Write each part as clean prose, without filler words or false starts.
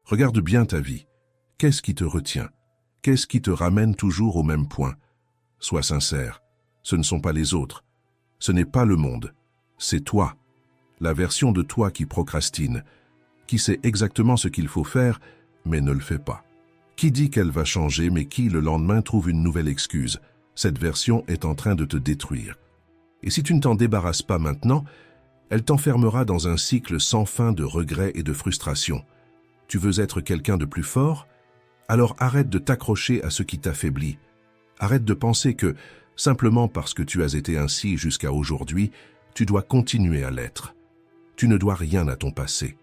Regarde bien ta vie. Qu'est-ce qui te retient? Qu'est-ce qui te ramène toujours au même point? Sois sincère. Ce ne sont pas les autres. Ce n'est pas le monde. C'est toi. La version de toi qui procrastine, qui sait exactement ce qu'il faut faire, mais ne le fait pas. Qui dit qu'elle va changer, mais qui, le lendemain, trouve une nouvelle excuse. Cette version est en train de te détruire. Et si tu ne t'en débarrasses pas maintenant, elle t'enfermera dans un cycle sans fin de regrets et de frustration. Tu veux être quelqu'un de plus fort? Alors arrête de t'accrocher à ce qui t'affaiblit. Arrête de penser que, simplement parce que tu as été ainsi jusqu'à aujourd'hui, tu dois continuer à l'être. Tu ne dois rien à ton passé.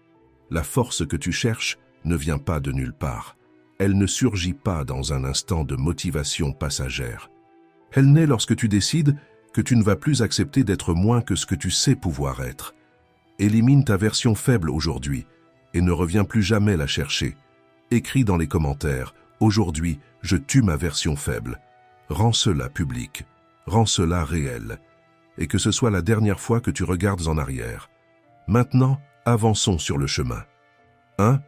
La force que tu cherches ne vient pas de nulle part. Elle ne surgit pas dans un instant de motivation passagère. Elle naît lorsque tu décides que tu ne vas plus accepter d'être moins que ce que tu sais pouvoir être. Élimine ta version faible aujourd'hui et ne reviens plus jamais la chercher. Écris dans les commentaires « Aujourd'hui, je tue ma version faible ». Rends cela public, rends cela réel, et que ce soit la dernière fois que tu regardes en arrière. Maintenant, avançons sur le chemin. 1.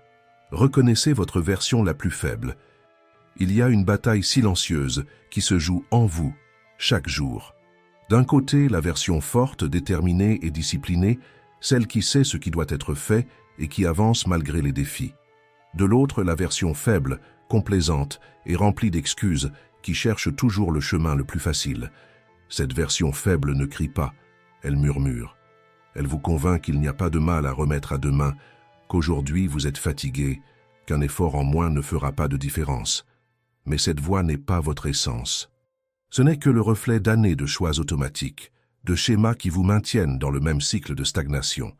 Reconnaissez votre version la plus faible. Il y a une bataille silencieuse qui se joue en vous, chaque jour. D'un côté, la version forte, déterminée et disciplinée, celle qui sait ce qui doit être fait et qui avance malgré les défis. De l'autre, la version faible, complaisante et remplie d'excuses, qui cherche toujours le chemin le plus facile. Cette version faible ne crie pas, elle murmure. Elle vous convainc qu'il n'y a pas de mal à remettre à demain, qu'aujourd'hui vous êtes fatigué, qu'un effort en moins ne fera pas de différence. Mais cette voix n'est pas votre essence. Ce n'est que le reflet d'années de choix automatiques, de schémas qui vous maintiennent dans le même cycle de stagnation.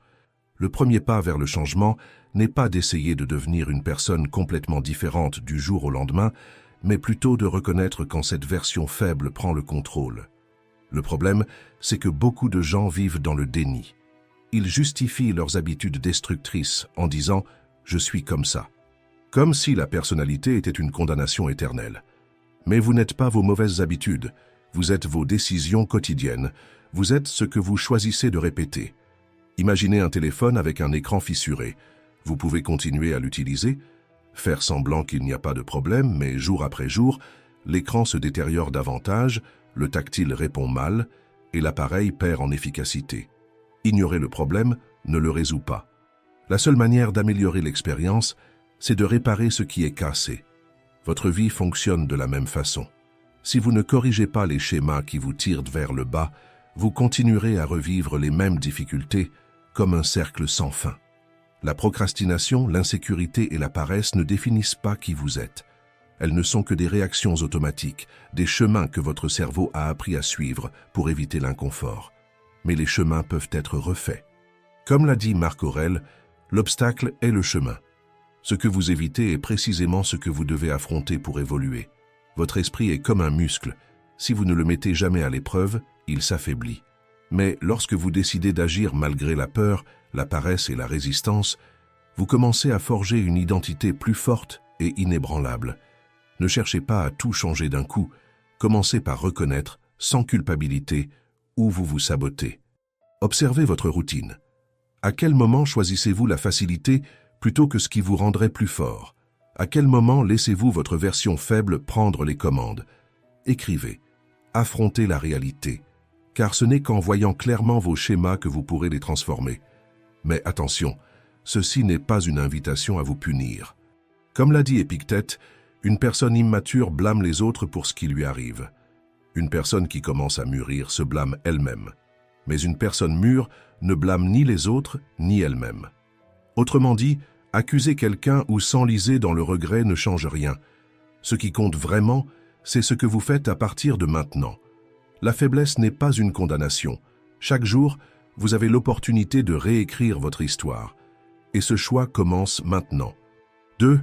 Le premier pas vers le changement n'est pas d'essayer de devenir une personne complètement différente du jour au lendemain, mais plutôt de reconnaître quand cette version faible prend le contrôle. Le problème, c'est que beaucoup de gens vivent dans le déni. Ils justifient leurs habitudes destructrices en disant « je suis comme ça », comme si la personnalité était une condamnation éternelle. Mais vous n'êtes pas vos mauvaises habitudes, vous êtes vos décisions quotidiennes, vous êtes ce que vous choisissez de répéter. Imaginez un téléphone avec un écran fissuré. Vous pouvez continuer à l'utiliser, faire semblant qu'il n'y a pas de problème, mais jour après jour, l'écran se détériore davantage, le tactile répond mal et l'appareil perd en efficacité. Ignorer le problème ne le résout pas. La seule manière d'améliorer l'expérience, c'est de réparer ce qui est cassé. Votre vie fonctionne de la même façon. Si vous ne corrigez pas les schémas qui vous tirent vers le bas, vous continuerez à revivre les mêmes difficultés comme un cercle sans fin. La procrastination, l'insécurité et la paresse ne définissent pas qui vous êtes. Elles ne sont que des réactions automatiques, des chemins que votre cerveau a appris à suivre pour éviter l'inconfort. Mais les chemins peuvent être refaits. Comme l'a dit Marc Aurèle, l'obstacle est le chemin. Ce que vous évitez est précisément ce que vous devez affronter pour évoluer. Votre esprit est comme un muscle. Si vous ne le mettez jamais à l'épreuve, il s'affaiblit. Mais lorsque vous décidez d'agir malgré la peur, la paresse et la résistance, vous commencez à forger une identité plus forte et inébranlable. Ne cherchez pas à tout changer d'un coup. Commencez par reconnaître, sans culpabilité, où vous vous sabotez. Observez votre routine. À quel moment choisissez-vous la facilité plutôt que ce qui vous rendrait plus fort? À quel moment laissez-vous votre version faible prendre les commandes? Écrivez. Affrontez la réalité. Car ce n'est qu'en voyant clairement vos schémas que vous pourrez les transformer. Mais attention, ceci n'est pas une invitation à vous punir. Comme l'a dit Épictète, une personne immature blâme les autres pour ce qui lui arrive. Une personne qui commence à mûrir se blâme elle-même. Mais une personne mûre ne blâme ni les autres ni elle-même. Autrement dit, accuser quelqu'un ou s'enliser dans le regret ne change rien. Ce qui compte vraiment, c'est ce que vous faites à partir de maintenant. La faiblesse n'est pas une condamnation. Chaque jour, vous avez l'opportunité de réécrire votre histoire. Et ce choix commence maintenant. 2.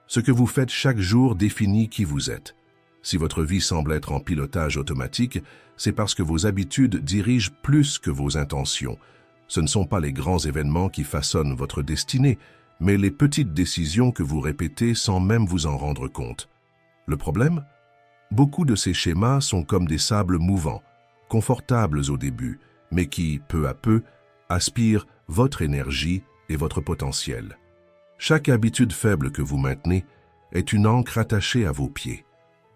Ce que vous faites chaque jour définit qui vous êtes. Si votre vie semble être en pilotage automatique, c'est parce que vos habitudes dirigent plus que vos intentions. Ce ne sont pas les grands événements qui façonnent votre destinée, mais les petites décisions que vous répétez sans même vous en rendre compte. Le problème ? Beaucoup de ces schémas sont comme des sables mouvants, confortables au début, mais qui, peu à peu, aspirent votre énergie et votre potentiel. Chaque habitude faible que vous maintenez est une ancre attachée à vos pieds.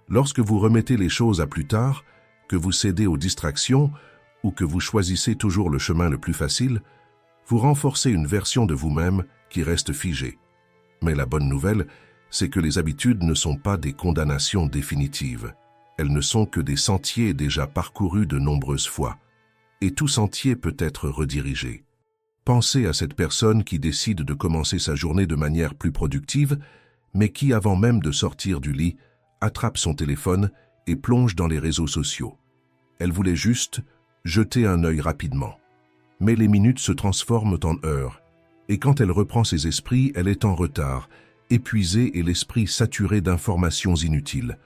Lorsque vous remettez les choses à plus tard, que vous cédez aux distractions ou que vous choisissez toujours le chemin le plus facile, vous renforcez une version de vous-même qui reste figée. Mais la bonne nouvelle, c'est que les habitudes ne sont pas des condamnations définitives. Elles ne sont que des sentiers déjà parcourus de nombreuses fois. Et tout sentier peut être redirigé. Pensez à cette personne qui décide de commencer sa journée de manière plus productive, mais qui, avant même de sortir du lit, attrape son téléphone et plonge dans les réseaux sociaux. Elle voulait juste jeter un œil rapidement. Mais les minutes se transforment en heures, et quand elle reprend ses esprits, elle est en retard, épuisée et l'esprit saturé d'informations inutiles.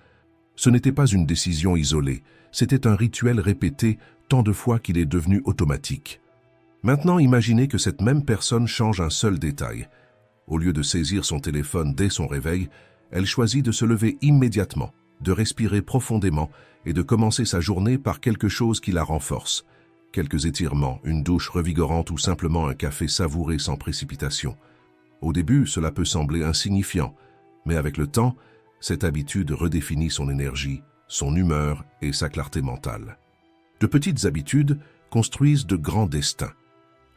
Ce n'était pas une décision isolée, c'était un rituel répété tant de fois qu'il est devenu automatique. Maintenant, imaginez que cette même personne change un seul détail. Au lieu de saisir son téléphone dès son réveil, elle choisit de se lever immédiatement, de respirer profondément et de commencer sa journée par quelque chose qui la renforce. Quelques étirements, une douche revigorante ou simplement un café savouré sans précipitation. Au début, cela peut sembler insignifiant, mais avec le temps, cette habitude redéfinit son énergie, son humeur et sa clarté mentale. De petites habitudes construisent de grands destins.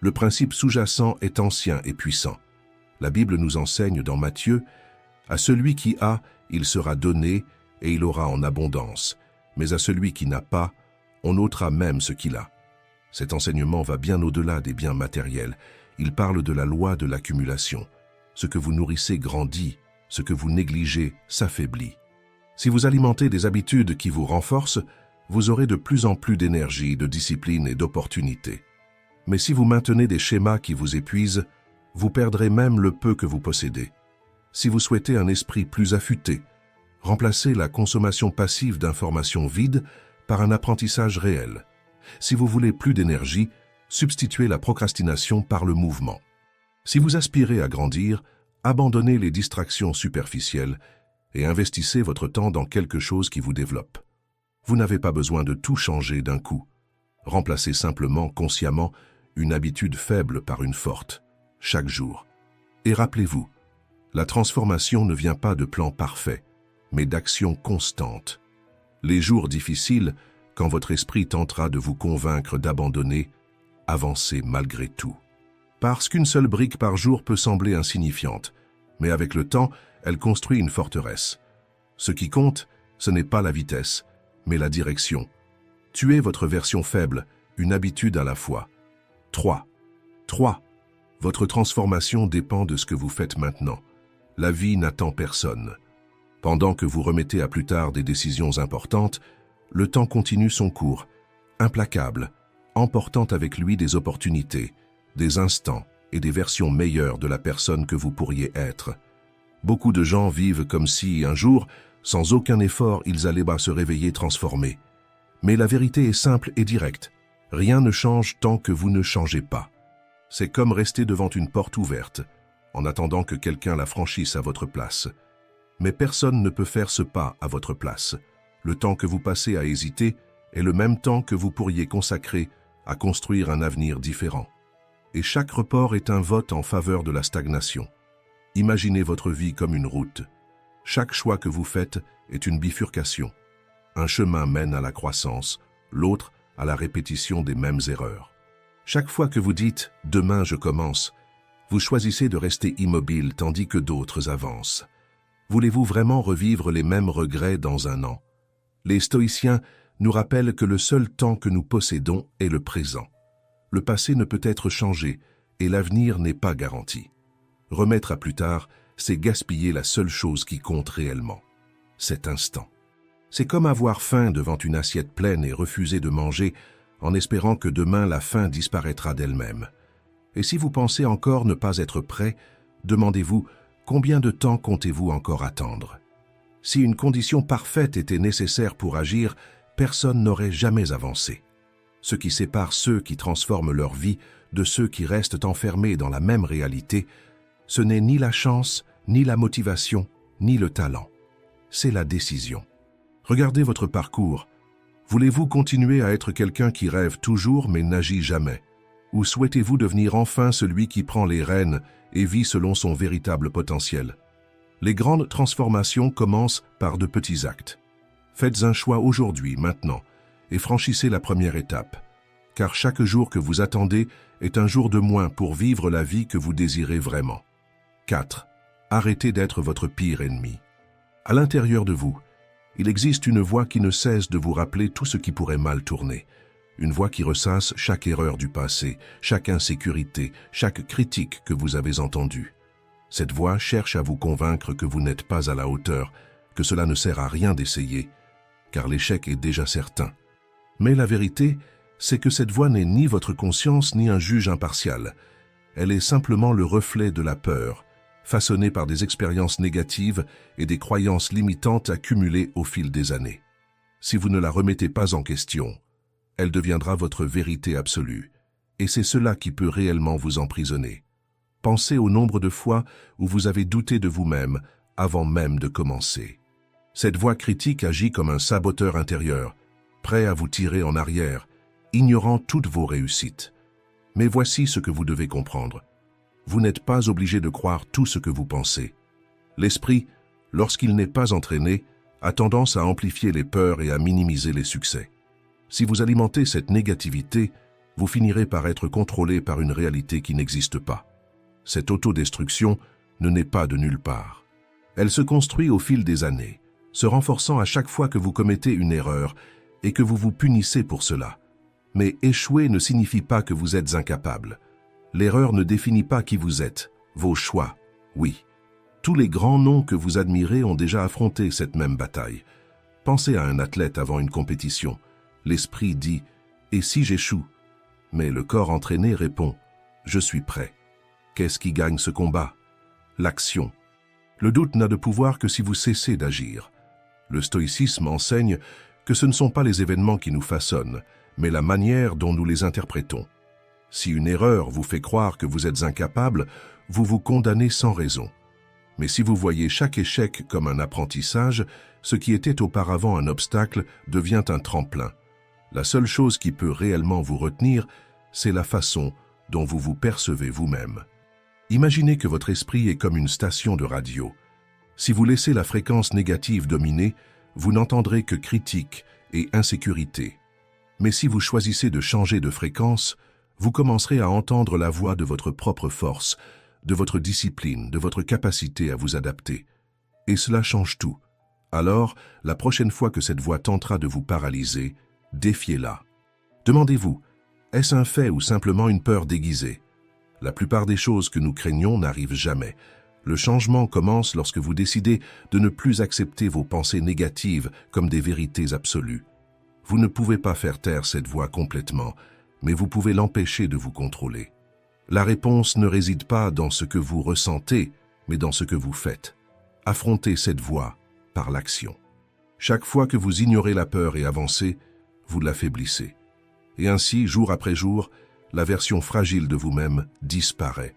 Le principe sous-jacent est ancien et puissant. La Bible nous enseigne dans Matthieu « À celui qui a, il sera donné et il aura en abondance, mais à celui qui n'a pas, on ôtera même ce qu'il a. » Cet enseignement va bien au-delà des biens matériels. Il parle de la loi de l'accumulation. Ce que vous nourrissez grandit, ce que vous négligez s'affaiblit. Si vous alimentez des habitudes qui vous renforcent, vous aurez de plus en plus d'énergie, de discipline et d'opportunités. Mais si vous maintenez des schémas qui vous épuisent, vous perdrez même le peu que vous possédez. Si vous souhaitez un esprit plus affûté, remplacez la consommation passive d'informations vides par un apprentissage réel. Si vous voulez plus d'énergie, substituez la procrastination par le mouvement. Si vous aspirez à grandir, abandonnez les distractions superficielles et investissez votre temps dans quelque chose qui vous développe. Vous n'avez pas besoin de tout changer d'un coup. Remplacez simplement, consciemment, une habitude faible par une forte, chaque jour. Et rappelez-vous, la transformation ne vient pas de plans parfaits, mais d'actions constantes. Les jours difficiles, quand votre esprit tentera de vous convaincre d'abandonner, avancez malgré tout. Parce qu'une seule brique par jour peut sembler insignifiante, mais avec le temps, elle construit une forteresse. Ce qui compte, ce n'est pas la vitesse, mais la direction. Tuez votre version faible, une habitude à la fois. 3. Votre transformation dépend de ce que vous faites maintenant. La vie n'attend personne. Pendant que vous remettez à plus tard des décisions importantes, le temps continue son cours, implacable, emportant avec lui des opportunités, des instants et des versions meilleures de la personne que vous pourriez être. Beaucoup de gens vivent comme si, un jour, sans aucun effort, ils allaient se réveiller transformés. Mais la vérité est simple et directe. Rien ne change tant que vous ne changez pas. C'est comme rester devant une porte ouverte, en attendant que quelqu'un la franchisse à votre place. Mais personne ne peut faire ce pas à votre place. Le temps que vous passez à hésiter est le même temps que vous pourriez consacrer à construire un avenir différent. Et chaque report est un vote en faveur de la stagnation. Imaginez votre vie comme une route. Chaque choix que vous faites est une bifurcation. Un chemin mène à la croissance, l'autre à la répétition des mêmes erreurs. Chaque fois que vous dites « demain je commence », vous choisissez de rester immobile tandis que d'autres avancent. Voulez-vous vraiment revivre les mêmes regrets dans un an? Les stoïciens nous rappellent que le seul temps que nous possédons est le présent. Le passé ne peut être changé et l'avenir n'est pas garanti. Remettre à plus tard, c'est gaspiller la seule chose qui compte réellement, cet instant. C'est comme avoir faim devant une assiette pleine et refuser de manger en espérant que demain la faim disparaîtra d'elle-même. Et si vous pensez encore ne pas être prêt, demandez-vous combien de temps comptez-vous encore attendre? Si une condition parfaite était nécessaire pour agir, personne n'aurait jamais avancé. Ce qui sépare ceux qui transforment leur vie de ceux qui restent enfermés dans la même réalité, ce n'est ni la chance, ni la motivation, ni le talent. C'est la décision. Regardez votre parcours. Voulez-vous continuer à être quelqu'un qui rêve toujours mais n'agit jamais? Ou souhaitez-vous devenir enfin celui qui prend les rênes et vit selon son véritable potentiel? Les grandes transformations commencent par de petits actes. Faites un choix aujourd'hui, maintenant, et franchissez la première étape. Car chaque jour que vous attendez est un jour de moins pour vivre la vie que vous désirez vraiment. 4. Arrêtez d'être votre pire ennemi. À l'intérieur de vous, il existe une voix qui ne cesse de vous rappeler tout ce qui pourrait mal tourner. Une voix qui ressasse chaque erreur du passé, chaque insécurité, chaque critique que vous avez entendue. Cette voix cherche à vous convaincre que vous n'êtes pas à la hauteur, que cela ne sert à rien d'essayer, car l'échec est déjà certain. Mais la vérité, c'est que cette voix n'est ni votre conscience ni un juge impartial. Elle est simplement le reflet de la peur, façonnée par des expériences négatives et des croyances limitantes accumulées au fil des années. Si vous ne la remettez pas en question, elle deviendra votre vérité absolue, et c'est cela qui peut réellement vous emprisonner. Pensez au nombre de fois où vous avez douté de vous-même avant même de commencer. Cette voix critique agit comme un saboteur intérieur, prêt à vous tirer en arrière, ignorant toutes vos réussites. Mais voici ce que vous devez comprendre. Vous n'êtes pas obligé de croire tout ce que vous pensez. L'esprit, lorsqu'il n'est pas entraîné, a tendance à amplifier les peurs et à minimiser les succès. Si vous alimentez cette négativité, vous finirez par être contrôlé par une réalité qui n'existe pas. Cette autodestruction ne naît pas de nulle part. Elle se construit au fil des années, se renforçant à chaque fois que vous commettez une erreur et que vous vous punissez pour cela. Mais échouer ne signifie pas que vous êtes incapable. L'erreur ne définit pas qui vous êtes, vos choix, oui. Tous les grands noms que vous admirez ont déjà affronté cette même bataille. Pensez à un athlète avant une compétition. L'esprit dit « Et si j'échoue ?» Mais le corps entraîné répond « Je suis prêt ». Qu'est-ce qui gagne ce combat? L'action. Le doute n'a de pouvoir que si vous cessez d'agir. Le stoïcisme enseigne que ce ne sont pas les événements qui nous façonnent, mais la manière dont nous les interprétons. Si une erreur vous fait croire que vous êtes incapable, vous vous condamnez sans raison. Mais si vous voyez chaque échec comme un apprentissage, ce qui était auparavant un obstacle devient un tremplin. La seule chose qui peut réellement vous retenir, c'est la façon dont vous vous percevez vous-même. Imaginez que votre esprit est comme une station de radio. Si vous laissez la fréquence négative dominer, vous n'entendrez que critiques et insécurité. Mais si vous choisissez de changer de fréquence, vous commencerez à entendre la voix de votre propre force, de votre discipline, de votre capacité à vous adapter. Et cela change tout. Alors, la prochaine fois que cette voix tentera de vous paralyser, défiez-la. Demandez-vous, est-ce un fait ou simplement une peur déguisée? La plupart des choses que nous craignons n'arrivent jamais. Le changement commence lorsque vous décidez de ne plus accepter vos pensées négatives comme des vérités absolues. Vous ne pouvez pas faire taire cette voix complètement, mais vous pouvez l'empêcher de vous contrôler. La réponse ne réside pas dans ce que vous ressentez, mais dans ce que vous faites. Affrontez cette voix par l'action. Chaque fois que vous ignorez la peur et avancez, vous l'affaiblissez. Et ainsi, jour après jour, la version fragile de vous-même disparaît,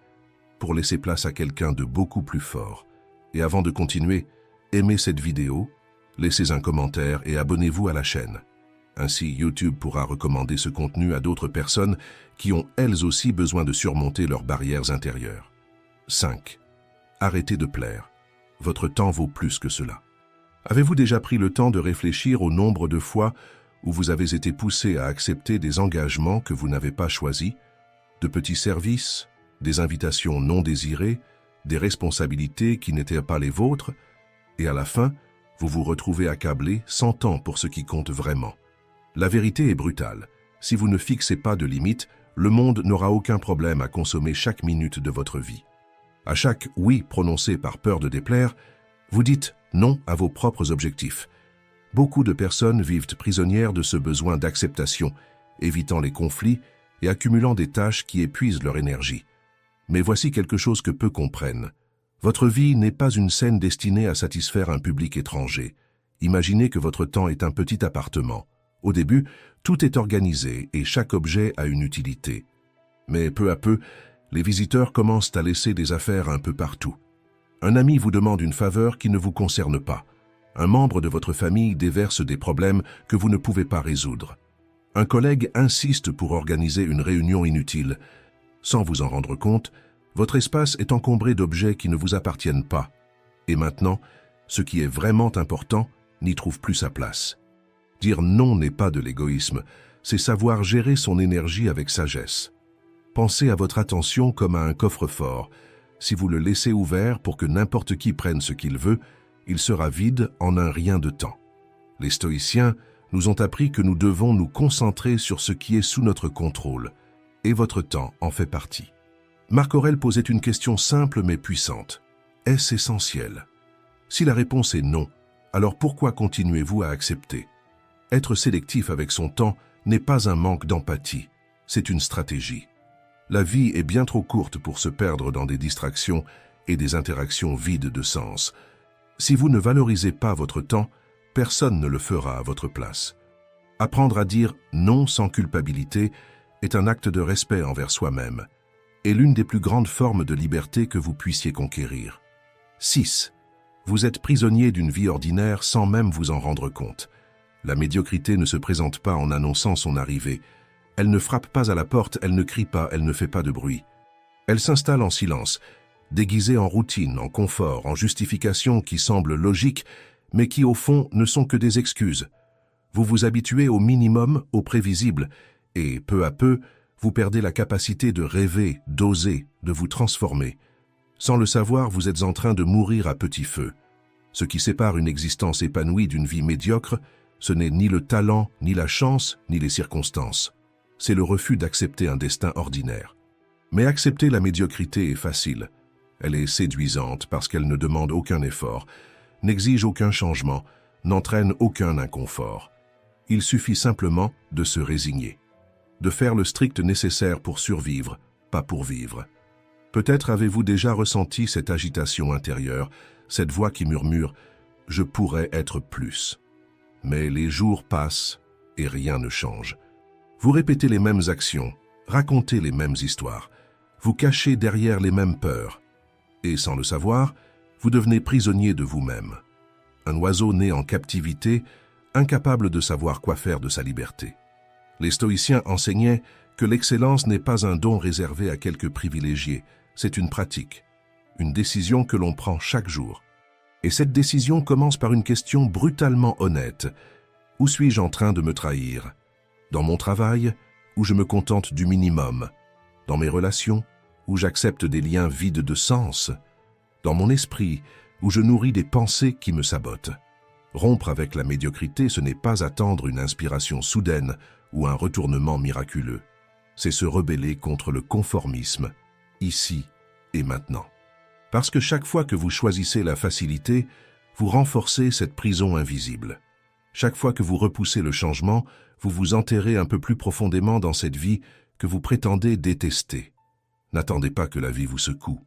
pour laisser place à quelqu'un de beaucoup plus fort. Et avant de continuer, aimez cette vidéo, laissez un commentaire et abonnez-vous à la chaîne. Ainsi, YouTube pourra recommander ce contenu à d'autres personnes qui ont elles aussi besoin de surmonter leurs barrières intérieures. 5. Arrêtez de plaire. Votre temps vaut plus que cela. Avez-vous déjà pris le temps de réfléchir au nombre de fois où vous avez été poussé à accepter des engagements que vous n'avez pas choisis, de petits services, des invitations non désirées, des responsabilités qui n'étaient pas les vôtres, et à la fin, vous vous retrouvez accablé sans temps pour ce qui compte vraiment. La vérité est brutale. Si vous ne fixez pas de limites, le monde n'aura aucun problème à consommer chaque minute de votre vie. À chaque « oui » prononcé par peur de déplaire, vous dites « non » à vos propres objectifs. Beaucoup de personnes vivent prisonnières de ce besoin d'acceptation, évitant les conflits et accumulant des tâches qui épuisent leur énergie. Mais voici quelque chose que peu comprennent. Votre vie n'est pas une scène destinée à satisfaire un public étranger. Imaginez que votre temps est un petit appartement. Au début, tout est organisé et chaque objet a une utilité. Mais peu à peu, les visiteurs commencent à laisser des affaires un peu partout. Un ami vous demande une faveur qui ne vous concerne pas. Un membre de votre famille déverse des problèmes que vous ne pouvez pas résoudre. Un collègue insiste pour organiser une réunion inutile. Sans vous en rendre compte, votre espace est encombré d'objets qui ne vous appartiennent pas. Et maintenant, ce qui est vraiment important n'y trouve plus sa place. Dire non n'est pas de l'égoïsme, c'est savoir gérer son énergie avec sagesse. Pensez à votre attention comme à un coffre-fort. Si vous le laissez ouvert pour que n'importe qui prenne ce qu'il veut, il sera vide en un rien de temps. Les stoïciens nous ont appris que nous devons nous concentrer sur ce qui est sous notre contrôle, et votre temps en fait partie. Marc Aurèle posait une question simple mais puissante. Est-ce essentiel? Si la réponse est non, alors pourquoi continuez-vous à accepter? Être sélectif avec son temps n'est pas un manque d'empathie, c'est une stratégie. La vie est bien trop courte pour se perdre dans des distractions et des interactions vides de sens. Si vous ne valorisez pas votre temps, personne ne le fera à votre place. Apprendre à dire non sans culpabilité est un acte de respect envers soi-même et l'une des plus grandes formes de liberté que vous puissiez conquérir. 6. Vous êtes prisonnier d'une vie ordinaire sans même vous en rendre compte. La médiocrité ne se présente pas en annonçant son arrivée. Elle ne frappe pas à la porte, elle ne crie pas, elle ne fait pas de bruit. Elle s'installe en silence, déguisée en routine, en confort, en justifications qui semblent logiques, mais qui au fond ne sont que des excuses. Vous vous habituez au minimum, au prévisible, et peu à peu, vous perdez la capacité de rêver, d'oser, de vous transformer. Sans le savoir, vous êtes en train de mourir à petit feu. Ce qui sépare une existence épanouie d'une vie médiocre, ce n'est ni le talent, ni la chance, ni les circonstances. C'est le refus d'accepter un destin ordinaire. Mais accepter la médiocrité est facile. Elle est séduisante parce qu'elle ne demande aucun effort, n'exige aucun changement, n'entraîne aucun inconfort. Il suffit simplement de se résigner, de faire le strict nécessaire pour survivre, pas pour vivre. Peut-être avez-vous déjà ressenti cette agitation intérieure, cette voix qui murmure « Je pourrais être plus ». Mais les jours passent et rien ne change. Vous répétez les mêmes actions, racontez les mêmes histoires, vous cachez derrière les mêmes peurs. Et sans le savoir, vous devenez prisonnier de vous-même. Un oiseau né en captivité, incapable de savoir quoi faire de sa liberté. Les stoïciens enseignaient que l'excellence n'est pas un don réservé à quelques privilégiés, c'est une pratique, une décision que l'on prend chaque jour. Et cette décision commence par une question brutalement honnête. Où suis-je en train de me trahir? Dans mon travail, où je me contente du minimum? Dans mes relations, où j'accepte des liens vides de sens? Dans mon esprit, où je nourris des pensées qui me sabotent? Rompre avec la médiocrité, ce n'est pas attendre une inspiration soudaine ou un retournement miraculeux. C'est se rebeller contre le conformisme, ici et maintenant. Parce que chaque fois que vous choisissez la facilité, vous renforcez cette prison invisible. Chaque fois que vous repoussez le changement, vous vous enterrez un peu plus profondément dans cette vie que vous prétendez détester. N'attendez pas que la vie vous secoue.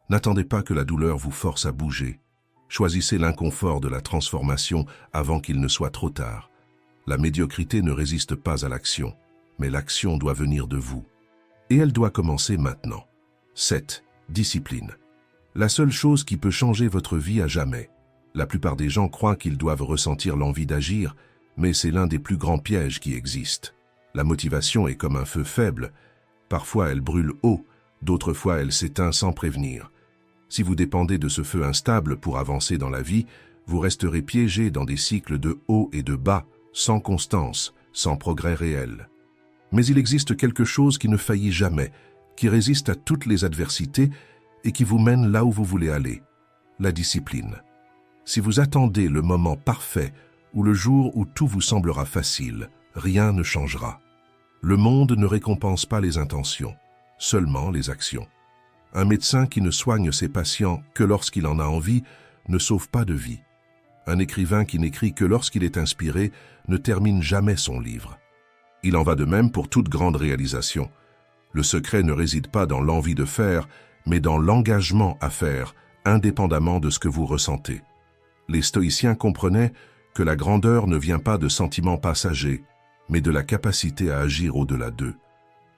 N'attendez pas que la douleur vous force à bouger. Choisissez l'inconfort de la transformation avant qu'il ne soit trop tard. La médiocrité ne résiste pas à l'action, mais l'action doit venir de vous. Et elle doit commencer maintenant. 7. Discipline. La seule chose qui peut changer votre vie à jamais. La plupart des gens croient qu'ils doivent ressentir l'envie d'agir, mais c'est l'un des plus grands pièges qui existent. La motivation est comme un feu faible. Parfois elle brûle haut, d'autres fois elle s'éteint sans prévenir. Si vous dépendez de ce feu instable pour avancer dans la vie, vous resterez piégé dans des cycles de haut et de bas, sans constance, sans progrès réel. Mais il existe quelque chose qui ne faillit jamais, qui résiste à toutes les adversités et qui vous mène là où vous voulez aller, la discipline. Si vous attendez le moment parfait ou le jour où tout vous semblera facile, rien ne changera. Le monde ne récompense pas les intentions, seulement les actions. Un médecin qui ne soigne ses patients que lorsqu'il en a envie ne sauve pas de vie. Un écrivain qui n'écrit que lorsqu'il est inspiré ne termine jamais son livre. Il en va de même pour toute grande réalisation. Le secret ne réside pas dans l'envie de faire, mais dans l'engagement à faire, indépendamment de ce que vous ressentez. Les stoïciens comprenaient que la grandeur ne vient pas de sentiments passagers, mais de la capacité à agir au-delà d'eux.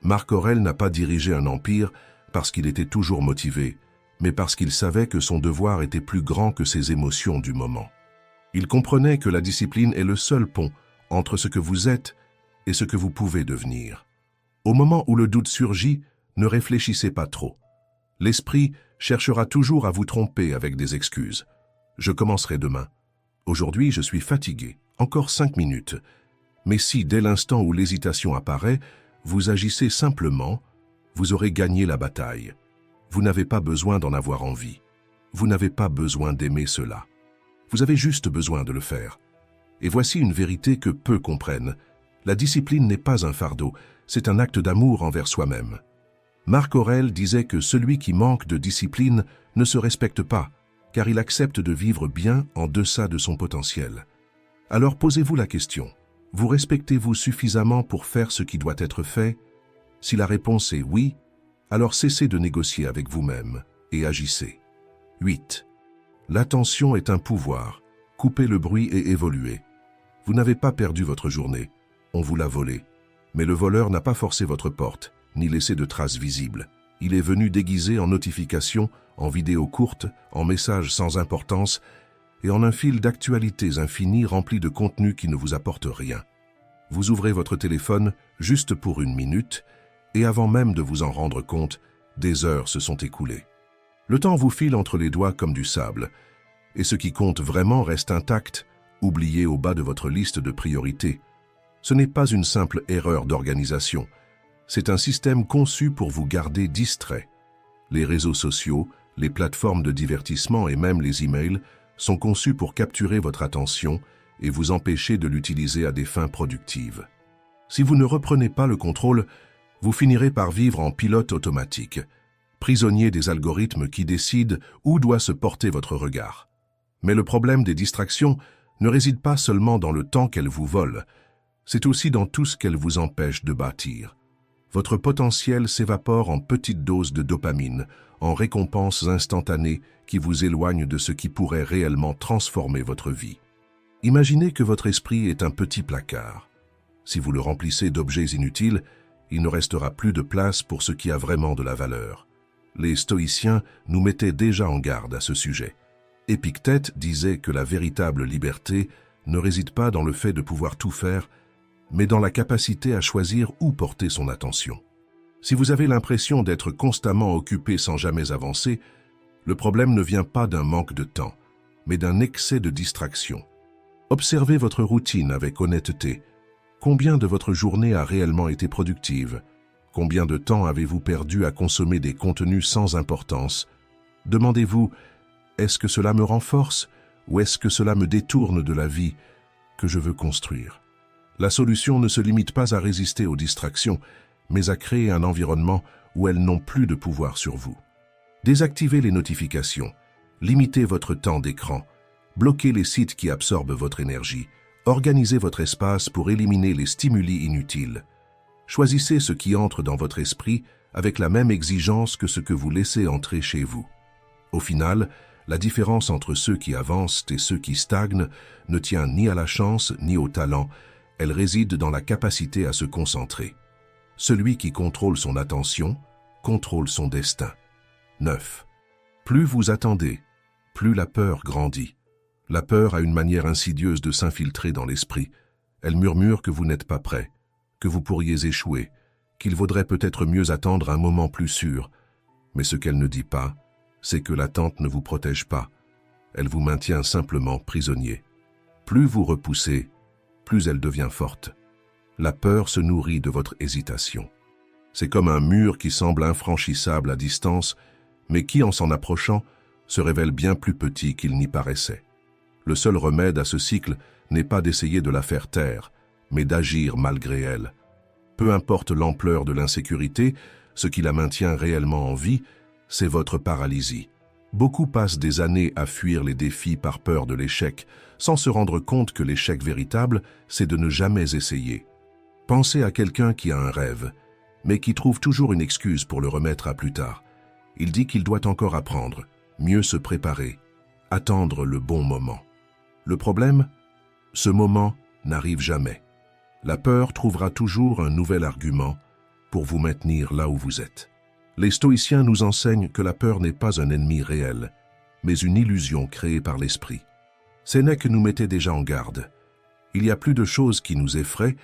Marc Aurèle n'a pas dirigé un empire parce qu'il était toujours motivé, mais parce qu'il savait que son devoir était plus grand que ses émotions du moment. Il comprenait que la discipline est le seul pont entre ce que vous êtes et ce que vous pouvez devenir. Au moment où le doute surgit, ne réfléchissez pas trop. L'esprit cherchera toujours à vous tromper avec des excuses. Je commencerai demain. Aujourd'hui, je suis fatigué. Encore 5 minutes. Mais si, dès l'instant où l'hésitation apparaît, vous agissez simplement, vous aurez gagné la bataille. Vous n'avez pas besoin d'en avoir envie. Vous n'avez pas besoin d'aimer cela. Vous avez juste besoin de le faire. Et voici une vérité que peu comprennent. La discipline n'est pas un fardeau, c'est un acte d'amour envers soi-même. Marc Aurèle disait que celui qui manque de discipline ne se respecte pas, car il accepte de vivre bien en deçà de son potentiel. Alors posez-vous la question, vous respectez-vous suffisamment pour faire ce qui doit être fait? Si la réponse est oui, alors cessez de négocier avec vous-même et agissez. 8. L'attention est un pouvoir. Coupez le bruit et évoluez. Vous n'avez pas perdu votre journée, on vous l'a volée. Mais le voleur n'a pas forcé votre porte, ni laissé de traces visibles. Il est venu déguisé en notifications, en vidéos courtes, en messages sans importance et en un fil d'actualités infinies rempli de contenus qui ne vous apportent rien. Vous ouvrez votre téléphone juste pour 1 minute et avant même de vous en rendre compte, des heures se sont écoulées. Le temps vous file entre les doigts comme du sable et ce qui compte vraiment reste intact, oublié au bas de votre liste de priorités. Ce n'est pas une simple erreur d'organisation. C'est un système conçu pour vous garder distrait. Les réseaux sociaux, les plateformes de divertissement et même les emails sont conçus pour capturer votre attention et vous empêcher de l'utiliser à des fins productives. Si vous ne reprenez pas le contrôle, vous finirez par vivre en pilote automatique, prisonnier des algorithmes qui décident où doit se porter votre regard. Mais le problème des distractions ne réside pas seulement dans le temps qu'elles vous volent, c'est aussi dans tout ce qu'elles vous empêchent de bâtir. Votre potentiel s'évapore en petites doses de dopamine, en récompenses instantanées qui vous éloignent de ce qui pourrait réellement transformer votre vie. Imaginez que votre esprit est un petit placard. Si vous le remplissez d'objets inutiles, il ne restera plus de place pour ce qui a vraiment de la valeur. Les stoïciens nous mettaient déjà en garde à ce sujet. Épictète disait que la véritable liberté ne réside pas dans le fait de pouvoir tout faire, mais dans la capacité à choisir où porter son attention. Si vous avez l'impression d'être constamment occupé sans jamais avancer, le problème ne vient pas d'un manque de temps, mais d'un excès de distraction. Observez votre routine avec honnêteté. Combien de votre journée a réellement été productive? Combien de temps avez-vous perdu à consommer des contenus sans importance? Demandez-vous, est-ce que cela me renforce ou est-ce que cela me détourne de la vie que je veux construire? La solution ne se limite pas à résister aux distractions, mais à créer un environnement où elles n'ont plus de pouvoir sur vous. Désactivez les notifications, limitez votre temps d'écran, bloquez les sites qui absorbent votre énergie, organisez votre espace pour éliminer les stimuli inutiles. Choisissez ce qui entre dans votre esprit avec la même exigence que ce que vous laissez entrer chez vous. Au final, la différence entre ceux qui avancent et ceux qui stagnent ne tient ni à la chance ni au talent, elle réside dans la capacité à se concentrer. Celui qui contrôle son attention, contrôle son destin. 9. Plus vous attendez, plus la peur grandit. La peur a une manière insidieuse de s'infiltrer dans l'esprit. Elle murmure que vous n'êtes pas prêt, que vous pourriez échouer, qu'il vaudrait peut-être mieux attendre un moment plus sûr. Mais ce qu'elle ne dit pas, c'est que l'attente ne vous protège pas. Elle vous maintient simplement prisonnier. Plus vous repoussez, plus elle devient forte. La peur se nourrit de votre hésitation. C'est comme un mur qui semble infranchissable à distance, mais qui, en s'en approchant, se révèle bien plus petit qu'il n'y paraissait. Le seul remède à ce cycle n'est pas d'essayer de la faire taire, mais d'agir malgré elle. Peu importe l'ampleur de l'insécurité, ce qui la maintient réellement en vie, c'est votre paralysie. Beaucoup passent des années à fuir les défis par peur de l'échec, sans se rendre compte que l'échec véritable, c'est de ne jamais essayer. Pensez à quelqu'un qui a un rêve, mais qui trouve toujours une excuse pour le remettre à plus tard. Il dit qu'il doit encore apprendre, mieux se préparer, attendre le bon moment. Le problème, ce moment n'arrive jamais. La peur trouvera toujours un nouvel argument pour vous maintenir là où vous êtes. Les stoïciens nous enseignent que la peur n'est pas un ennemi réel, mais une illusion créée par l'esprit. Sénèque nous mettait déjà en garde. Il y a plus de choses qui nous effraient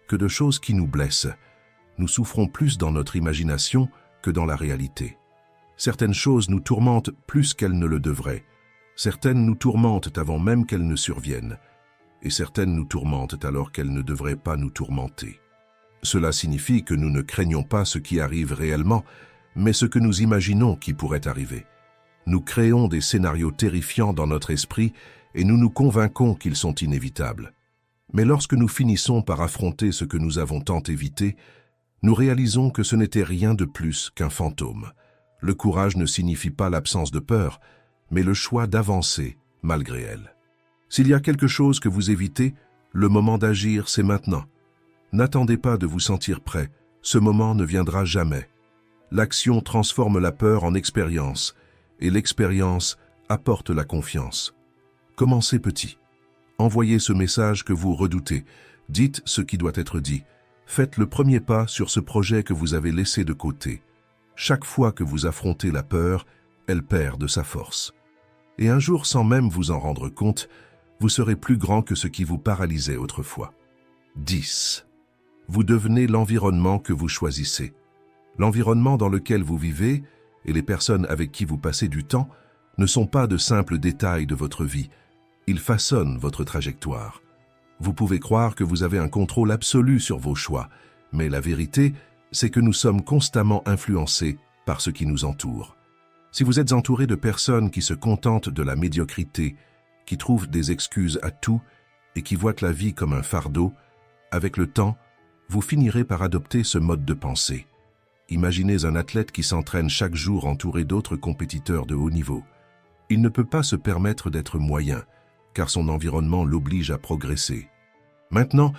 que de choses qui nous blessent. Nous souffrons plus dans notre imagination que dans la réalité. Certaines choses nous tourmentent plus qu'elles ne le devraient. Certaines nous tourmentent avant même qu'elles ne surviennent. Et certaines nous tourmentent alors qu'elles ne devraient pas nous tourmenter. Cela signifie que nous ne craignons pas ce qui arrive réellement, mais ce que nous imaginons qui pourrait arriver. Nous créons des scénarios terrifiants dans notre esprit et nous nous convainquons qu'ils sont inévitables. Mais lorsque nous finissons par affronter ce que nous avons tant évité, nous réalisons que ce n'était rien de plus qu'un fantôme. Le courage ne signifie pas l'absence de peur, mais le choix d'avancer malgré elle. S'il y a quelque chose que vous évitez, le moment d'agir, c'est maintenant. N'attendez pas de vous sentir prêt, ce moment ne viendra jamais. L'action transforme la peur en expérience, et l'expérience apporte la confiance. Commencez petit. Envoyez ce message que vous redoutez, dites ce qui doit être dit. Faites le premier pas sur ce projet que vous avez laissé de côté. Chaque fois que vous affrontez la peur, elle perd de sa force. Et un jour, sans même vous en rendre compte, vous serez plus grand que ce qui vous paralysait autrefois. 10. Vous devenez l'environnement que vous choisissez. L'environnement dans lequel vous vivez et les personnes avec qui vous passez du temps ne sont pas de simples détails de votre vie. Ils façonnent votre trajectoire. Vous pouvez croire que vous avez un contrôle absolu sur vos choix, mais la vérité, c'est que nous sommes constamment influencés par ce qui nous entoure. Si vous êtes entouré de personnes qui se contentent de la médiocrité, qui trouvent des excuses à tout et qui voient la vie comme un fardeau, avec le temps, vous finirez par adopter ce mode de pensée. Imaginez un athlète qui s'entraîne chaque jour entouré d'autres compétiteurs de haut niveau. Il ne peut pas se permettre d'être moyen, car son environnement l'oblige à progresser. Maintenant,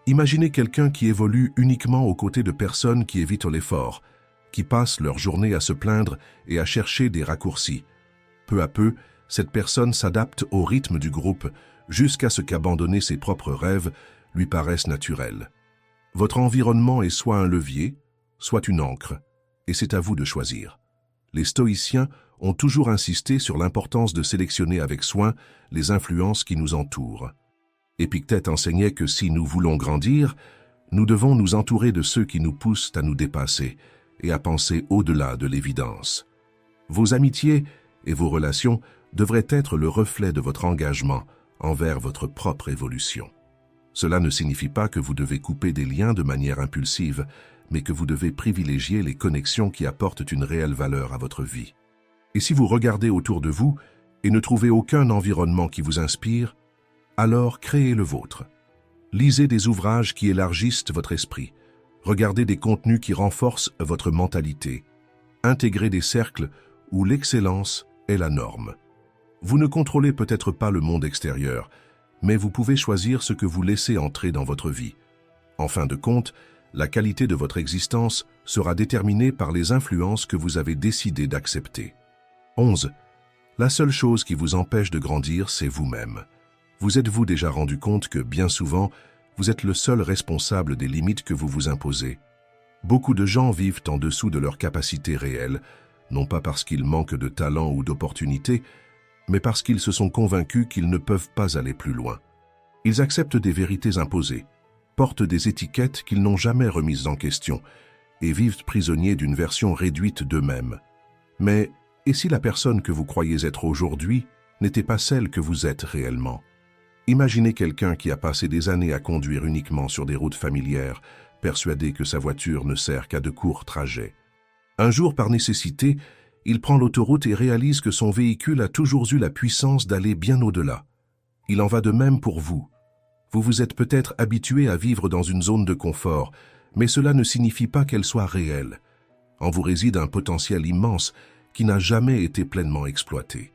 imaginez quelqu'un qui évolue uniquement aux côtés de personnes qui évitent l'effort, qui passent leur journée à se plaindre et à chercher des raccourcis. Peu à peu, cette personne s'adapte au rythme du groupe jusqu'à ce qu'abandonner ses propres rêves lui paraisse naturel. Votre environnement est soit un levier, soit une ancre, et c'est à vous de choisir. Les stoïciens ont toujours insisté sur l'importance de sélectionner avec soin les influences qui nous entourent. Épictète enseignait que si nous voulons grandir, nous devons nous entourer de ceux qui nous poussent à nous dépasser et à penser au-delà de l'évidence. Vos amitiés et vos relations devraient être le reflet de votre engagement envers votre propre évolution. Cela ne signifie pas que vous devez couper des liens de manière impulsive, mais que vous devez privilégier les connexions qui apportent une réelle valeur à votre vie. Et si vous regardez autour de vous et ne trouvez aucun environnement qui vous inspire, alors créez le vôtre. Lisez des ouvrages qui élargissent votre esprit. Regardez des contenus qui renforcent votre mentalité. Intégrez des cercles où l'excellence est la norme. Vous ne contrôlez peut-être pas le monde extérieur, mais vous pouvez choisir ce que vous laissez entrer dans votre vie. En fin de compte, la qualité de votre existence sera déterminée par les influences que vous avez décidé d'accepter. 11. La seule chose qui vous empêche de grandir, c'est vous-même. Vous êtes-vous déjà rendu compte que, bien souvent, vous êtes le seul responsable des limites que vous vous imposez? Beaucoup de gens vivent en dessous de leurs capacités réelles, non pas parce qu'ils manquent de talent ou d'opportunités, mais parce qu'ils se sont convaincus qu'ils ne peuvent pas aller plus loin. Ils acceptent des vérités imposées, portent des étiquettes qu'ils n'ont jamais remises en question et vivent prisonniers d'une version réduite d'eux-mêmes. Mais, et si la personne que vous croyez être aujourd'hui n'était pas celle que vous êtes réellement? Imaginez quelqu'un qui a passé des années à conduire uniquement sur des routes familières, persuadé que sa voiture ne sert qu'à de courts trajets. Un jour, par nécessité, il prend l'autoroute et réalise que son véhicule a toujours eu la puissance d'aller bien au-delà. Il en va de même pour vous. Vous vous êtes peut-être habitué à vivre dans une zone de confort, mais cela ne signifie pas qu'elle soit réelle. En vous réside un potentiel immense qui n'a jamais été pleinement exploité.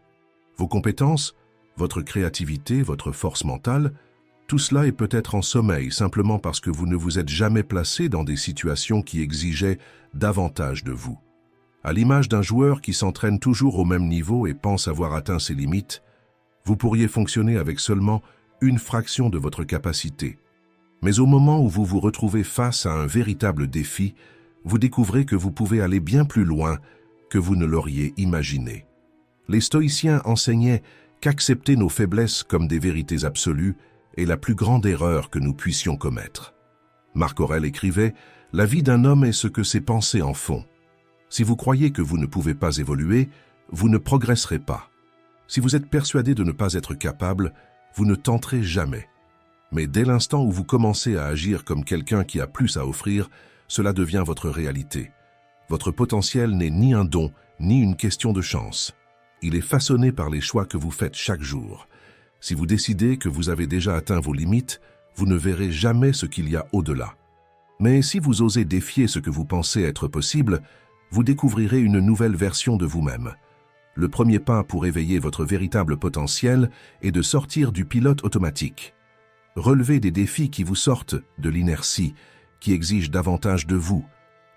Vos compétences, votre créativité, votre force mentale, tout cela est peut-être en sommeil simplement parce que vous ne vous êtes jamais placé dans des situations qui exigeaient davantage de vous. À l'image d'un joueur qui s'entraîne toujours au même niveau et pense avoir atteint ses limites, vous pourriez fonctionner avec seulement une fraction de votre capacité. Mais au moment où vous vous retrouvez face à un véritable défi, vous découvrez que vous pouvez aller bien plus loin que vous ne l'auriez imaginé. Les stoïciens enseignaient qu'accepter nos faiblesses comme des vérités absolues est la plus grande erreur que nous puissions commettre. Marc Aurèle écrivait « La vie d'un homme est ce que ses pensées en font ». Si vous croyez que vous ne pouvez pas évoluer, vous ne progresserez pas. Si vous êtes persuadé de ne pas être capable, vous ne tenterez jamais. Mais dès l'instant où vous commencez à agir comme quelqu'un qui a plus à offrir, cela devient votre réalité. Votre potentiel n'est ni un don, ni une question de chance. Il est façonné par les choix que vous faites chaque jour. Si vous décidez que vous avez déjà atteint vos limites, vous ne verrez jamais ce qu'il y a au-delà. Mais si vous osez défier ce que vous pensez être possible, vous découvrirez une nouvelle version de vous-même. Le premier pas pour éveiller votre véritable potentiel est de sortir du pilote automatique. Relevez des défis qui vous sortent de l'inertie, qui exigent davantage de vous,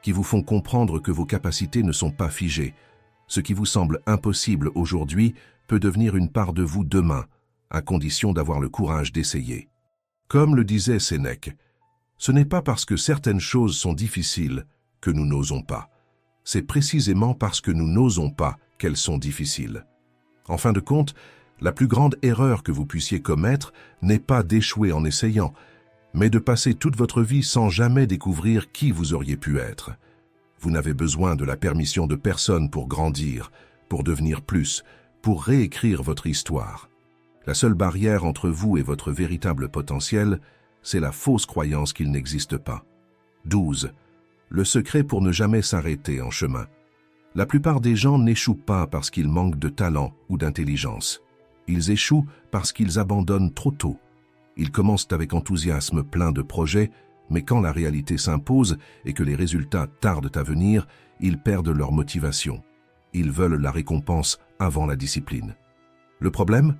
qui vous font comprendre que vos capacités ne sont pas figées. Ce qui vous semble impossible aujourd'hui peut devenir une part de vous demain, à condition d'avoir le courage d'essayer. Comme le disait Sénèque, ce n'est pas parce que certaines choses sont difficiles que nous n'osons pas. C'est précisément parce que nous n'osons pas qu'elles sont difficiles. En fin de compte, la plus grande erreur que vous puissiez commettre n'est pas d'échouer en essayant, mais de passer toute votre vie sans jamais découvrir qui vous auriez pu être. Vous n'avez besoin de la permission de personne pour grandir, pour devenir plus, pour réécrire votre histoire. La seule barrière entre vous et votre véritable potentiel, c'est la fausse croyance qu'il n'existe pas. 12. Le secret pour ne jamais s'arrêter en chemin. La plupart des gens n'échouent pas parce qu'ils manquent de talent ou d'intelligence. Ils échouent parce qu'ils abandonnent trop tôt. Ils commencent avec enthousiasme plein de projets, mais quand la réalité s'impose et que les résultats tardent à venir, ils perdent leur motivation. Ils veulent la récompense avant la discipline. Le problème ?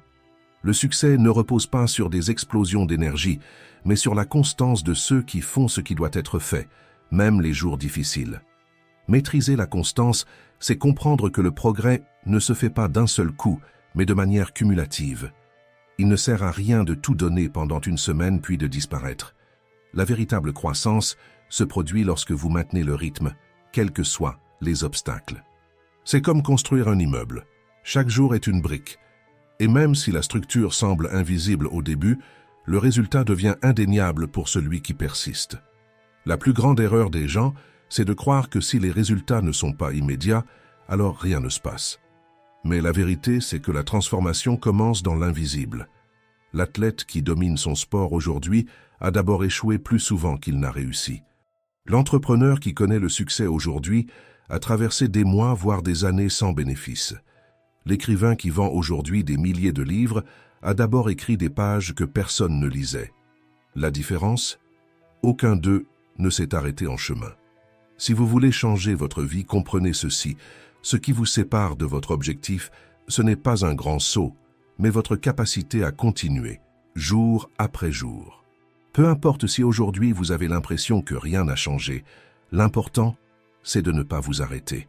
Le succès ne repose pas sur des explosions d'énergie, mais sur la constance de ceux qui font ce qui doit être fait, même les jours difficiles. Maîtriser la constance, c'est comprendre que le progrès ne se fait pas d'un seul coup, mais de manière cumulative. Il ne sert à rien de tout donner pendant une semaine puis de disparaître. La véritable croissance se produit lorsque vous maintenez le rythme, quels que soient les obstacles. C'est comme construire un immeuble. Chaque jour est une brique. Et même si la structure semble invisible au début, le résultat devient indéniable pour celui qui persiste. La plus grande erreur des gens, c'est de croire que si les résultats ne sont pas immédiats, alors rien ne se passe. Mais la vérité, c'est que la transformation commence dans l'invisible. L'athlète qui domine son sport aujourd'hui a d'abord échoué plus souvent qu'il n'a réussi. L'entrepreneur qui connaît le succès aujourd'hui a traversé des mois, voire des années sans bénéfice. L'écrivain qui vend aujourd'hui des milliers de livres a d'abord écrit des pages que personne ne lisait. La différence ? Aucun d'eux ne s'est arrêté en chemin. Si vous voulez changer votre vie, comprenez ceci. Ce qui vous sépare de votre objectif, ce n'est pas un grand saut, mais votre capacité à continuer, jour après jour. Peu importe si aujourd'hui vous avez l'impression que rien n'a changé, l'important, c'est de ne pas vous arrêter.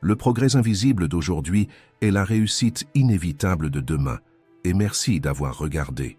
Le progrès invisible d'aujourd'hui est la réussite inévitable de demain, et merci d'avoir regardé.